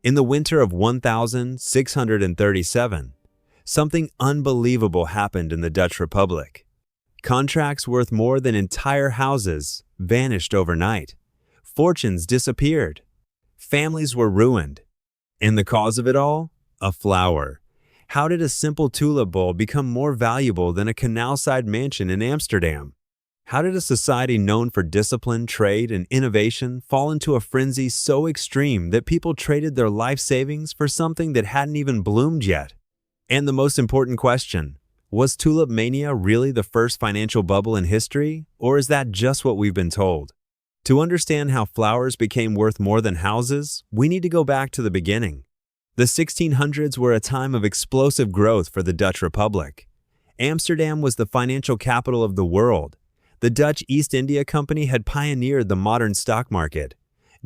In the winter of 1637, something unbelievable happened in the Dutch Republic. Contracts worth more than entire houses vanished overnight. Fortunes disappeared. Families were ruined. And the cause of it all? A flower. How did a simple tulip bulb become more valuable than a canal-side mansion in Amsterdam? How did a society known for discipline, trade, and innovation fall into a frenzy so extreme that people traded their life savings for something that hadn't even bloomed yet? And the most important question, was Tulip Mania really the first financial bubble in history, or is that just what we've been told? To understand how flowers became worth more than houses, we need to go back to the beginning. The 1600s were a time of explosive growth for the Dutch Republic. Amsterdam was the financial capital of the world. The Dutch East India Company had pioneered the modern stock market.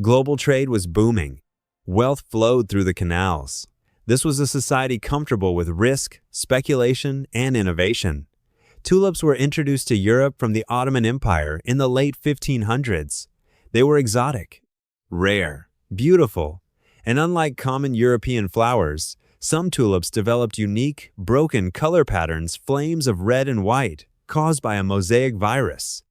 Global trade was booming. Wealth flowed through the canals. This was a society comfortable with risk, speculation, and innovation. Tulips were introduced to Europe from the Ottoman Empire in the late 1500s. They were exotic, rare, beautiful, and unlike common European flowers, some tulips developed unique, broken color patterns, flames of red and white, caused by a mosaic virus.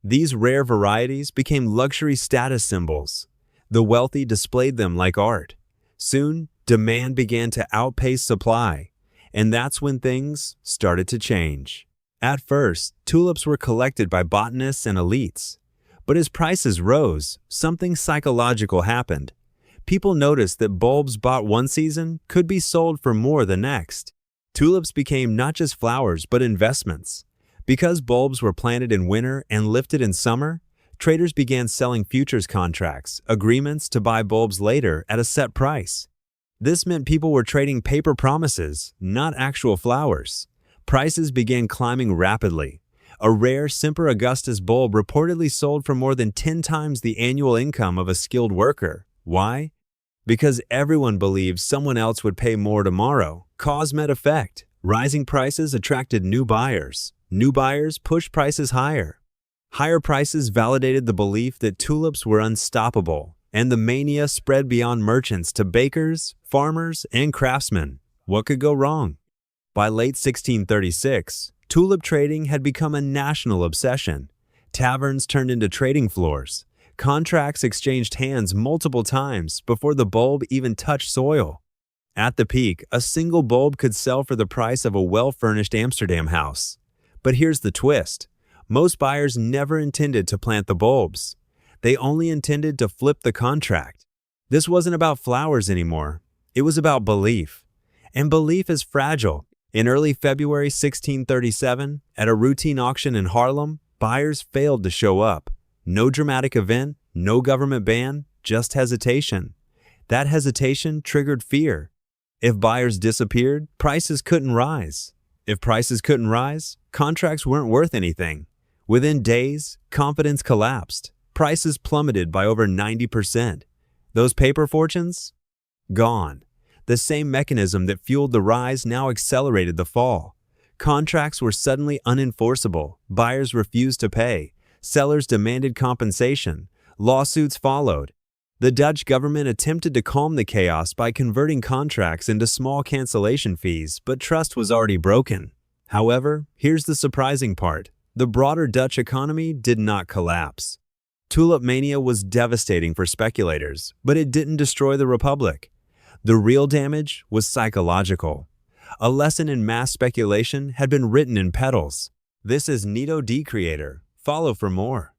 These rare varieties became luxury status symbols. The wealthy displayed them like art. Soon, demand began to outpace supply, and that's when things started to change. At first, tulips were collected by botanists and elites. But as prices rose, something psychological happened. People noticed that bulbs bought one season could be sold for more the next. Tulips became not just flowers but investments. Because bulbs were planted in winter and lifted in summer, traders began selling futures contracts, agreements to buy bulbs later at a set price. This meant people were trading paper promises, not actual flowers. Prices began climbing rapidly. A rare Semper Augustus bulb reportedly sold for more than 10 times the annual income of a skilled worker. Why? Because everyone believed someone else would pay more tomorrow. Cause met effect. Rising prices attracted new buyers. New buyers pushed prices higher. Higher prices validated the belief that tulips were unstoppable, and the mania spread beyond merchants to bakers, farmers, and craftsmen. What could go wrong? By late 1636, tulip trading had become a national obsession. Taverns turned into trading floors. Contracts exchanged hands multiple times before the bulb even touched soil. At the peak, a single bulb could sell for the price of a well-furnished Amsterdam house. But here's the twist. Most buyers never intended to plant the bulbs. They only intended to flip the contract. This wasn't about flowers anymore. It was about belief. And belief is fragile. In early February 1637, at a routine auction in Haarlem, buyers failed to show up. No dramatic event, no government ban, just hesitation. That hesitation triggered fear. If buyers disappeared, prices couldn't rise. If prices couldn't rise, contracts weren't worth anything. Within days, confidence collapsed. Prices plummeted by over 90%. Those paper fortunes? Gone. The same mechanism that fueled the rise now accelerated the fall. Contracts were suddenly unenforceable. Buyers refused to pay. Sellers demanded compensation. Lawsuits followed. The Dutch government attempted to calm the chaos by converting contracts into small cancellation fees, but trust was already broken. However, here's the surprising part. The broader Dutch economy did not collapse. Tulip mania was devastating for speculators, but it didn't destroy the republic. The real damage was psychological. A lesson in mass speculation had been written in petals. This is Nito D Creator. Follow for more.